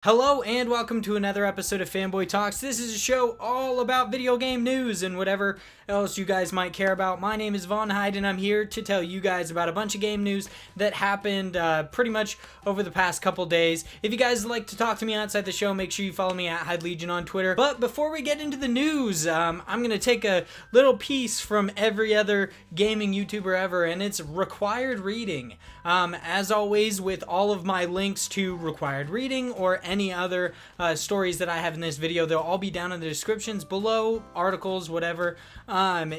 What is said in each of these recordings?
Hello and welcome to another episode of Fanboy Talks. This is a show all about video game news and whatever else you guys might care about. My name is Von Hyde and I'm here to tell you guys about a bunch of game news that happened pretty much over the past couple days. If you guys like to talk to me outside the show, make sure you follow me at Hyde Legion on Twitter. But before we get into the news, I'm going to take a little piece from every other gaming YouTuber ever, and it's required reading. As always, with all of my links to required reading or any other stories that I have in this video, they'll all be down in the descriptions below, articles, whatever.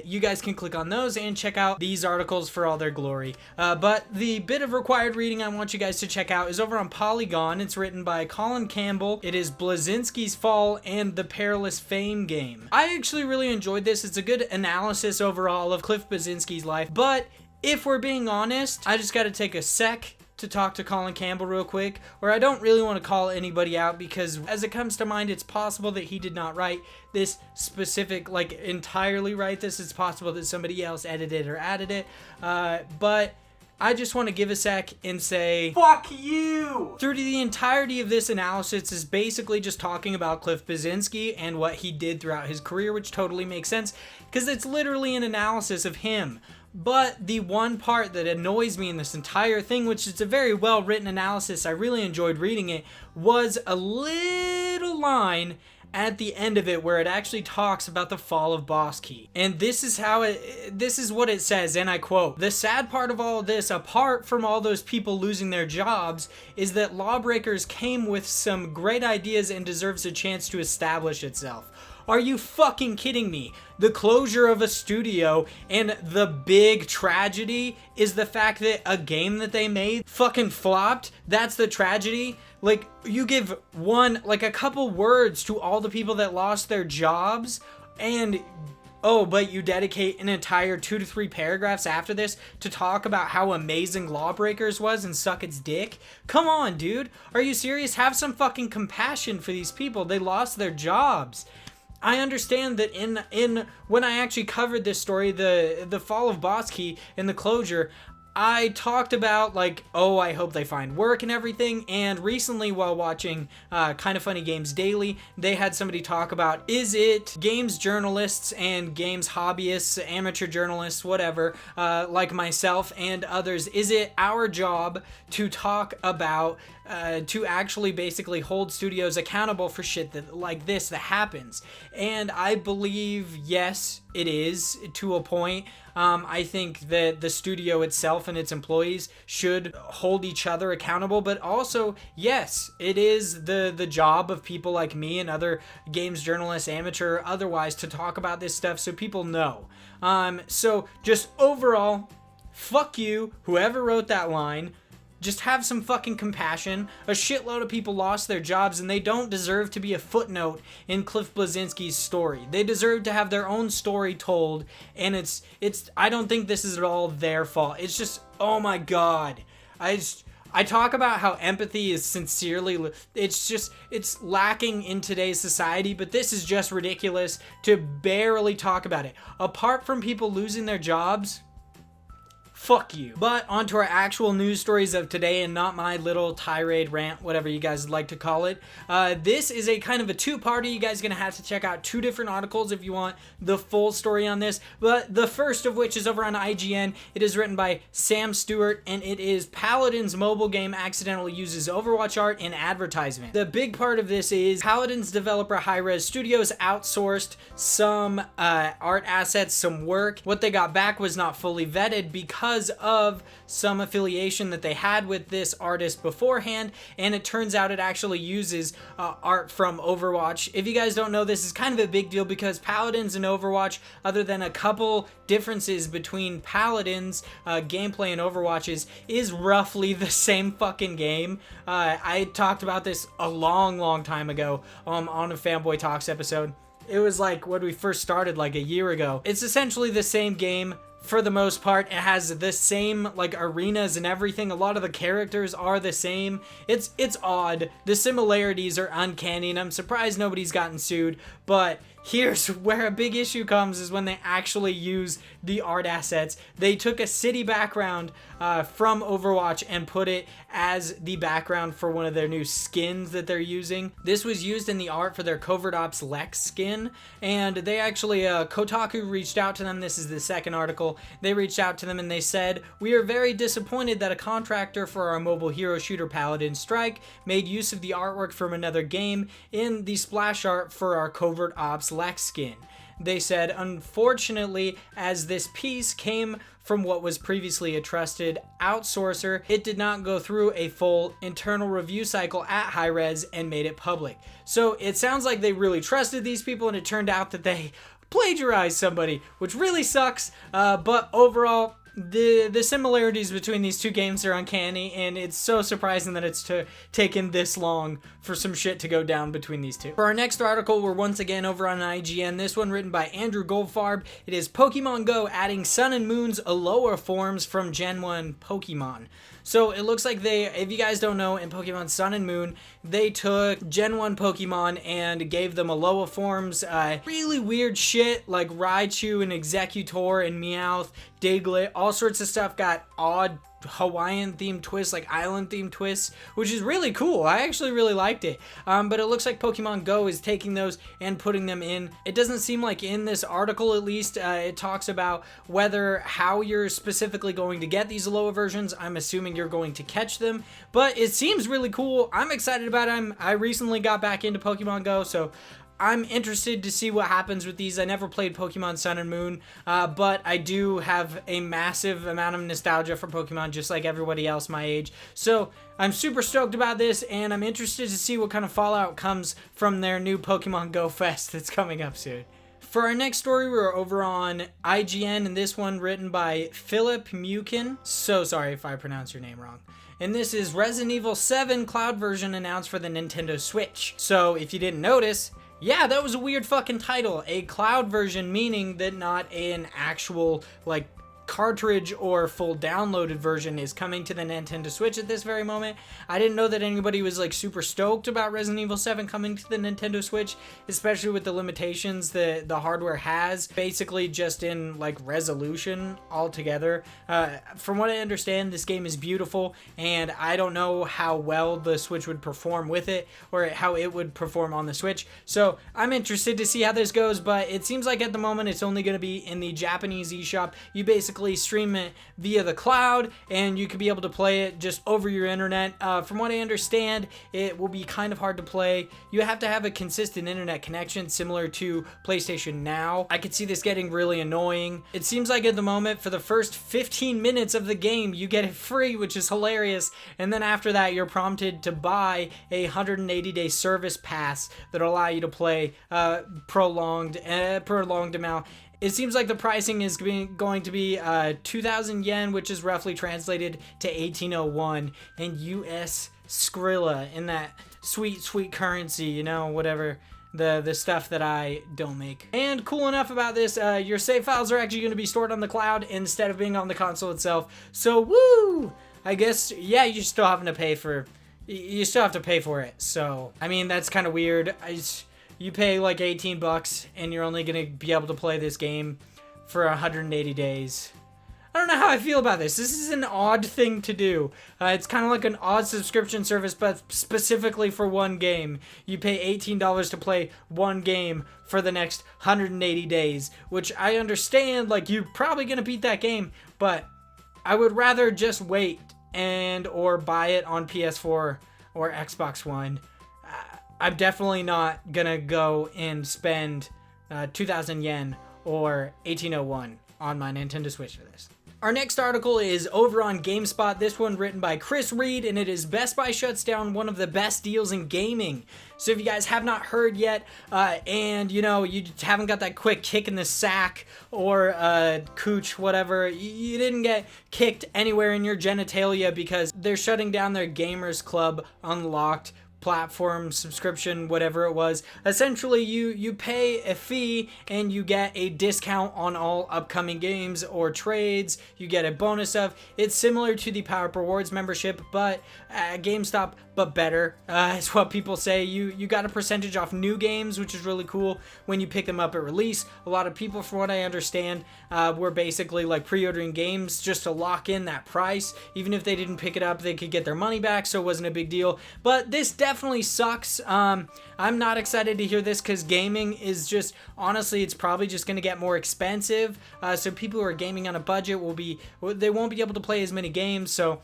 You guys can click on those and check out these articles for all their glory. But the bit of required reading I want you guys to check out is over on Polygon. It's written by Colin Campbell. It is Bleszinski's Fall and the Perilous Fame game. I actually really enjoyed this. It's a good analysis overall of Cliff Bleszinski's life, but if we're being honest, I just got to take a sec to talk to Colin Campbell real quick, or I don't really want to call anybody out because as it comes to mind, it's possible that he did not write this specific, like entirely write this. It's possible that somebody else edited or added it, but I just want to give a sec and say, fuck you! Through the entirety of this analysis is basically just talking about Cliff Bleszinski and what he did throughout his career, which totally makes sense because it's literally an analysis of him. But the one part that annoys me in this entire thing, which is a very well written analysis, I really enjoyed reading it, was a little line at the end of it where it actually talks about the fall of Boss Key. And this is what it says, and I quote, "The sad part of all of this, apart from all those people losing their jobs, is that Lawbreakers came with some great ideas and deserves a chance to establish itself." Are you fucking kidding me? The closure of a studio and the big tragedy is the fact that a game that they made fucking flopped? That's the tragedy? Like, you give a couple words to all the people that lost their jobs and but you dedicate an entire 2 to 3 paragraphs after this to talk about how amazing Lawbreakers was and suck its dick? Come on, dude. Are you serious? Have some fucking compassion for these people. They lost their jobs. I understand that in when I actually covered this story, the fall of Boss Key and the closure, I talked about like, oh, I hope they find work and everything. And recently while watching Kind of Funny Games Daily, they had somebody talk about, is it games journalists and games hobbyists, amateur journalists, whatever, like myself and others, is it our job to talk about to actually basically hold studios accountable for shit that like this that happens? And I believe yes, it is to a point. I think that the studio itself and its employees should hold each other accountable, but also yes, it is the job of people like me and other games journalists, amateur or otherwise, to talk about this stuff so people know. So just overall, fuck you, whoever wrote that line. Just have some fucking compassion. A shitload of people lost their jobs and they don't deserve to be a footnote in Cliff Bleszinski's story. They deserve to have their own story told, and it's I don't think this is at all their fault. It's just, oh my god. I talk about how empathy is sincerely, it's lacking in today's society, but this is just ridiculous to barely talk about it. Apart from people losing their jobs, fuck you. But on to our actual news stories of today and not my little tirade rant, whatever you guys would like to call it. This is a kind of a two-parter. You guys are going to have to check out 2 different articles if you want the full story on this. But the first of which is over on IGN. It is written by Sam Stewart and it is Paladins mobile game accidentally uses Overwatch art in advertisement. The big part of this is Paladins developer Hi-Rez Studios outsourced some art assets, some work. What they got back was not fully vetted because of some affiliation that they had with this artist beforehand, and it turns out it actually uses art from Overwatch. If you guys don't know, this is kind of a big deal because Paladins and Overwatch, other than a couple differences between Paladins gameplay and Overwatch's, is roughly the same fucking game. I talked about this a long time ago on a Fanboy Talks episode. It was like when we first started like a year ago. It's essentially the same game for the most part. It has the same like arenas and everything. A lot of the characters are the same. It's odd. The similarities are uncanny, and I'm surprised nobody's gotten sued. But here's where a big issue comes, is when they actually use the art assets. They took a city background from Overwatch and put it as the background for one of their new skins that they're using. This was used in the art for their Covert Ops Lex skin, and they actually, Kotaku reached out to them. This is the second article. They reached out to them and they said, "We are very disappointed that a contractor for our mobile hero shooter Paladins Strike made use of the artwork from another game in the splash art for our Covert Ops Lex skin." They said, "Unfortunately, as this piece came from what was previously a trusted outsourcer, it did not go through a full internal review cycle at Hi-Rez and made it public." So it sounds like they really trusted these people, and it turned out that they plagiarized somebody, which really sucks. But overall, the similarities between these two games are uncanny, and it's so surprising that it's taken this long for some shit to go down between these two. For our next article, we're once again over on IGN. This one written by Andrew Goldfarb. It is Pokemon Go adding Sun and Moon's Alola forms from Gen 1 Pokemon. So it looks like they, if you guys don't know, in Pokemon Sun and Moon, they took Gen 1 Pokemon and gave them Alola forms. Really weird shit like Raichu and Executor and Meowth, Diglett, all sorts of stuff got odd Hawaiian themed twists, like island themed twists, which is really cool. I actually really liked it. But it looks like Pokemon Go is taking those and putting them in. It doesn't seem like in this article, at least, it talks about how you're specifically going to get these Alola versions. I'm assuming you're going to catch them, but it seems really cool. I'm excited about it. I recently got back into Pokemon Go, so I'm interested to see what happens with these. I never played Pokemon Sun and Moon, but I do have a massive amount of nostalgia for Pokemon, just like everybody else my age. So I'm super stoked about this, and I'm interested to see what kind of fallout comes from their new Pokemon Go Fest that's coming up soon. For our next story, we're over on IGN, and this one written by Philip Mukin. So sorry if I pronounce your name wrong. And this is Resident Evil 7 cloud version announced for the Nintendo Switch. So if you didn't notice, yeah, that was a weird fucking title. A cloud version, meaning that not an actual, like, cartridge or full downloaded version is coming to the Nintendo Switch at this very moment. I didn't know that anybody was like super stoked about Resident Evil 7 coming to the Nintendo Switch, especially with the limitations that the hardware has, basically just in like resolution altogether. From what I understand, this game is beautiful, and I don't know how well the Switch would perform with it, or how it would perform on the Switch. So I'm interested to see how this goes, but it seems like at the moment it's only going to be in the Japanese eShop. You basically stream it via the cloud, and you could be able to play it just over your internet. From what I understand, it will be kind of hard to play. You have to have a consistent internet connection, similar to PlayStation Now. I could see this getting really annoying. It seems like at the moment, for the first 15 minutes of the game, you get it free, which is hilarious, and then after that, you're prompted to buy a 180-day service pass that'll allow you to play prolonged amount. It seems like the pricing is going to be 2,000 yen, which is roughly translated to 1801 in US Skrilla, in that sweet, sweet currency, you know, whatever, the stuff that I don't make. And cool enough about this, your save files are actually going to be stored on the cloud instead of being on the console itself. So, woo! I guess, yeah, you still have to pay for it. So, I mean, that's kind of weird. You pay like $18 and you're only going to be able to play this game for 180 days. I don't know how I feel about this. This is an odd thing to do. It's kind of like an odd subscription service, but specifically for one game. You pay $18 to play one game for the next 180 days, which I understand, like, you're probably going to beat that game, but I would rather just wait or buy it on PS4 or Xbox One. I'm definitely not gonna go and spend 2,000 yen or 1801 on my Nintendo Switch for this. Our next article is over on GameSpot, this one written by Chris Reed, and it is Best Buy shuts down one of the best deals in gaming. So if you guys have not heard yet, and you know, you haven't got that quick kick in the sack or cooch, whatever, you didn't get kicked anywhere in your genitalia because they're shutting down their Gamers Club Unlocked platform subscription, whatever it was. Essentially, you pay a fee and you get a discount on all upcoming games or trades. You get a bonus of. It's similar to the Power Up Rewards membership, but GameStop, but better. Is what people say. You got a percentage off new games, which is really cool when you pick them up at release. A lot of people, from what I understand, were basically like pre-ordering games just to lock in that price. Even if they didn't pick it up, they could get their money back, so it wasn't a big deal. But this definitely sucks. I'm not excited to hear this because gaming is just, honestly, it's probably just going to get more expensive. So people who are gaming on a budget they won't be able to play as many games. So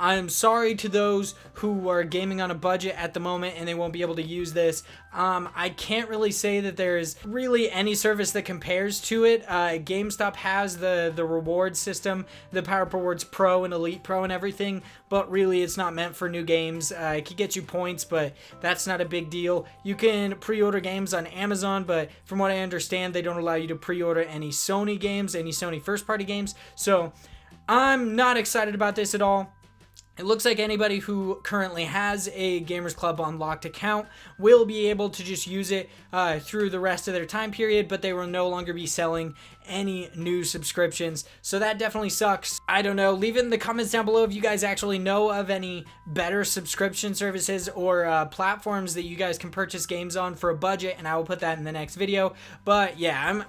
I'm sorry to those who are gaming on a budget at the moment and they won't be able to use this. I can't really say that there's really any service that compares to it. GameStop has the reward system, the Power Up Rewards Pro and Elite Pro and everything, but really it's not meant for new games. It could get you points, but that's not a big deal. You can pre-order games on Amazon, but from what I understand, they don't allow you to pre-order any Sony games, any Sony first-party games. So I'm not excited about this at all. It looks like anybody who currently has a Gamers Club Unlocked account will be able to just use it through the rest of their time period, but they will no longer be selling any new subscriptions. So that definitely sucks. I don't know. Leave it in the comments down below if you guys actually know of any better subscription services or platforms that you guys can purchase games on for a budget, and I will put that in the next video. But yeah,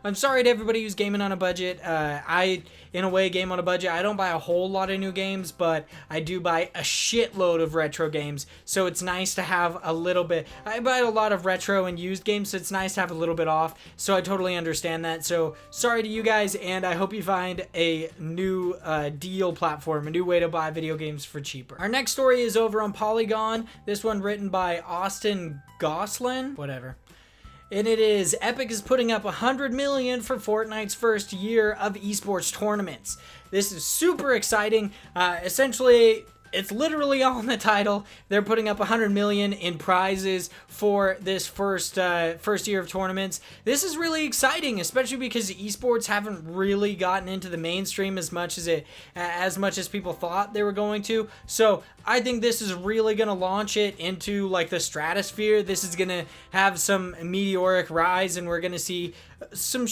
I'm sorry to everybody who's gaming on a budget. I, in a way, game on a budget. I don't buy a whole lot of new games, but I do buy a shitload of retro games. So it's nice to have a little bit. I buy a lot of retro and used games, so it's nice to have a little bit off. So I totally understand that. So sorry to you guys, and I hope you find a new deal platform, a new way to buy video games for cheaper. Our next story is over on Polygon. This one written by Austin Goslin, whatever. And it is, Epic is putting up $100 million for Fortnite's first year of esports tournaments. This is super exciting. Essentially, it's literally all in the title. They're putting up $100 million in prizes for this first year of tournaments. This is really exciting, especially because esports haven't really gotten into the mainstream as much as people thought they were going to. So I think this is really gonna launch it into like the stratosphere. This is gonna have some meteoric rise, and we're gonna see some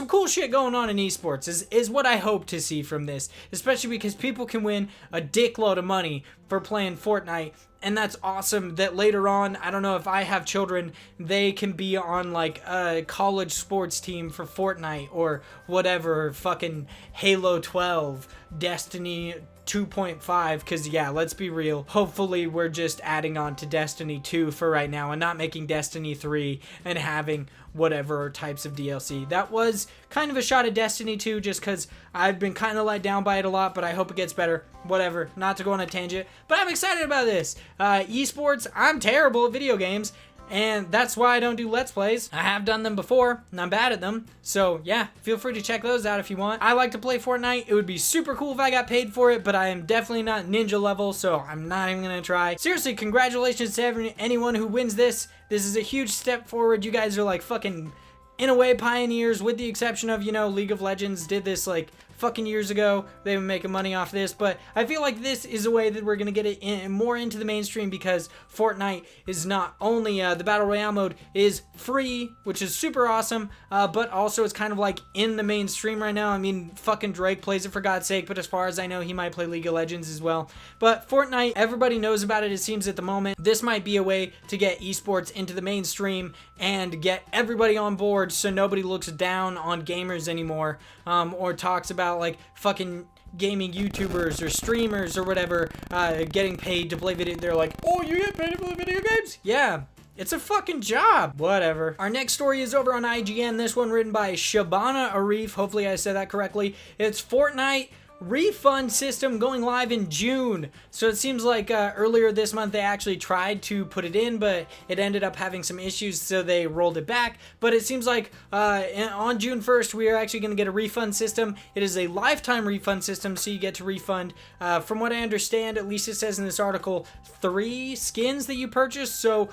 cool shit going on in esports is what I hope to see from this, especially because people can win a dickload of money for playing Fortnite, and that's awesome that later on, I don't know, if I have children, they can be on like a college sports team for Fortnite or whatever, fucking Halo 12, Destiny 2.5, because yeah, let's be real, hopefully we're just adding on to Destiny 2 for right now and not making Destiny 3 and having whatever types of DLC. That was kind of a shot at Destiny 2 just because I've been kind of let down by it a lot, but I hope it gets better. Whatever, not to go on a tangent, but I'm excited about this. Esports, I'm terrible at video games, and that's why I don't do Let's Plays. I have done them before, and I'm bad at them. So yeah, feel free to check those out if you want. I like to play Fortnite. It would be super cool if I got paid for it, but I am definitely not ninja level, so I'm not even gonna try. Seriously, congratulations to anyone who wins this. This is a huge step forward. You guys are like fucking, in a way, pioneers, with the exception of, you know, League of Legends did this like fucking years ago. They've been making money off this, but I feel like this is a way that we're gonna get it more into the mainstream, because Fortnite is not only the battle royale mode is free, which is super awesome, but also it's kind of like in the mainstream right now. I mean, fucking Drake plays it, for God's sake, but as far as I know, he might play League of Legends as well. But Fortnite, everybody knows about it, it seems, at the moment. This might be a way to get esports into the mainstream and get everybody on board, so nobody looks down on gamers anymore, or talks about like fucking gaming YouTubers or streamers or whatever getting paid to play video. They're like, oh, you get paid to play video games? Yeah, it's a fucking job. Whatever. Our next story is over on IGN. This one written by Shabana Arif. Hopefully I said that correctly. It's Fortnite refund system going live in June. So it seems like earlier this month they actually tried to put it in, but it ended up having some issues, so they rolled it back. But it seems like on June 1st we are actually going to get a refund system. It is a lifetime refund system, so you get to refund, from what I understand, at least it says in this article, 3 skins that you purchase. So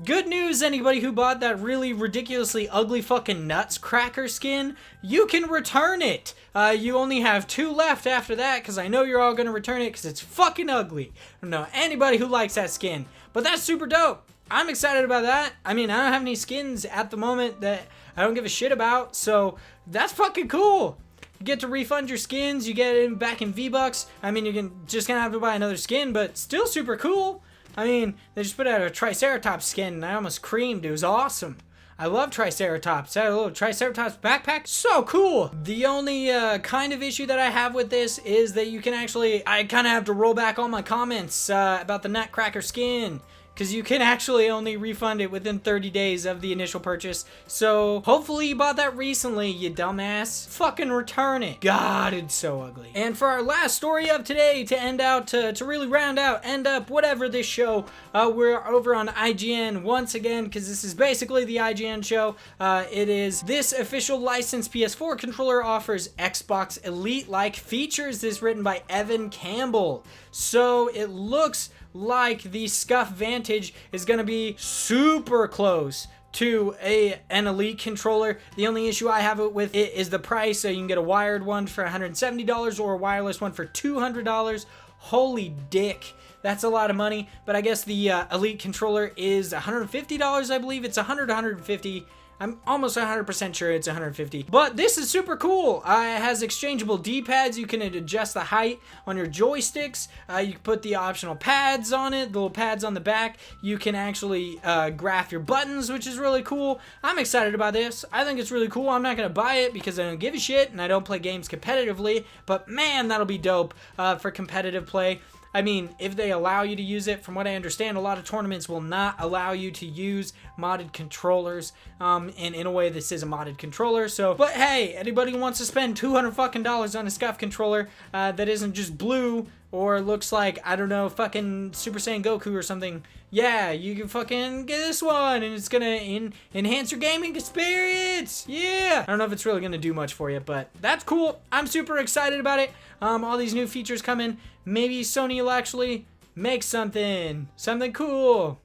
Good news, anybody who bought that really ridiculously ugly fucking Nuts Cracker skin, you can return it. You only have 2 left after that, because I know you're all going to return it because it's fucking ugly. I don't know anybody who likes that skin, but that's super dope. I'm excited about that. I mean, I don't have any skins at the moment that I don't give a shit about, so that's fucking cool. You get to refund your skins, you get it back in V-Bucks. I mean, you're just going to have to buy another skin, but still super cool. I mean, they just put out a Triceratops skin, and I almost creamed. It was awesome. I love Triceratops. I had a little Triceratops backpack. So cool. The only kind of issue that I have with this is that you can actually... I kind of have to roll back all my comments about the Nutcracker skin, because you can actually only refund it within 30 days of the initial purchase. So hopefully you bought that recently, you dumbass. Fucking return it. God, it's so ugly. And for our last story of today, to end out, to really round out, end up, whatever this show, we're over on IGN once again, because this is basically the IGN show. It is this official licensed PS4 controller offers Xbox Elite-like features. This is written by Evan Campbell. So it looks like the Scuff Vantage is going to be super close to an Elite controller. The only issue I have with it is the price. So you can get a wired one for $170 or a wireless one for $200. Holy dick. That's a lot of money. But I guess the Elite controller is $150, I believe. It's $100 to $150. I'm almost 100% sure it's 150. But this is super cool. It has exchangeable D-pads. You can adjust the height on your joysticks. You can put the optional pads on it, the little pads on the back. You can actually graph your buttons, which is really cool. I'm excited about this. I think it's really cool. I'm not going to buy it because I don't give a shit and I don't play games competitively. But man, that'll be dope for competitive play. I mean, if they allow you to use it, from what I understand, a lot of tournaments will not allow you to use modded controllers. And in a way, this is a modded controller. So, but hey, anybody who wants to spend $200 fucking on a Scuff controller that isn't just blue or looks like, I don't know, fucking Super Saiyan Goku or something, yeah, you can fucking get this one, and it's gonna enhance your gaming experience. Yeah, I don't know if it's really gonna do much for you, but that's cool. I'm super excited about it. All these new features coming. Maybe Sony will actually make something cool.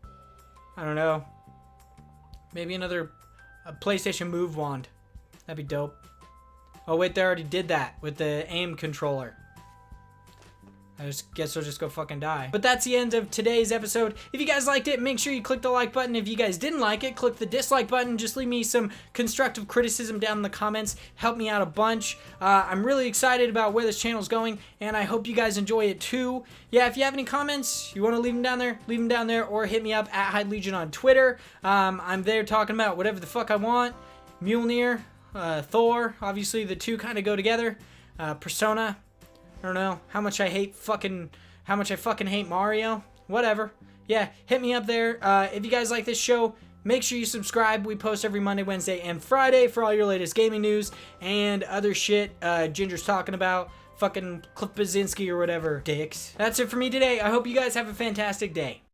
I don't know. Maybe another PlayStation Move wand. That'd be dope. Oh wait, they already did that with the aim controller. I just guess I'll just go fucking die. But that's the end of today's episode. If you guys liked it, make sure you click the like button. If you guys didn't like it, click the dislike button. Just leave me some constructive criticism down in the comments. Help me out a bunch. I'm really excited about where this channel's going, and I hope you guys enjoy it too. Yeah, if you have any comments, you want to leave them down there, leave them down there, or hit me up at Hyde Legion on Twitter. I'm there talking about whatever the fuck I want. Mjolnir, Thor, obviously the two kind of go together. Persona. I don't know how much I fucking hate Mario. Whatever. Yeah, hit me up there. If you guys like this show, make sure you subscribe. We post every Monday, Wednesday, and Friday for all your latest gaming news and other shit Ginger's talking about. Fucking Bleszinski or whatever. Dicks. That's it for me today. I hope you guys have a fantastic day.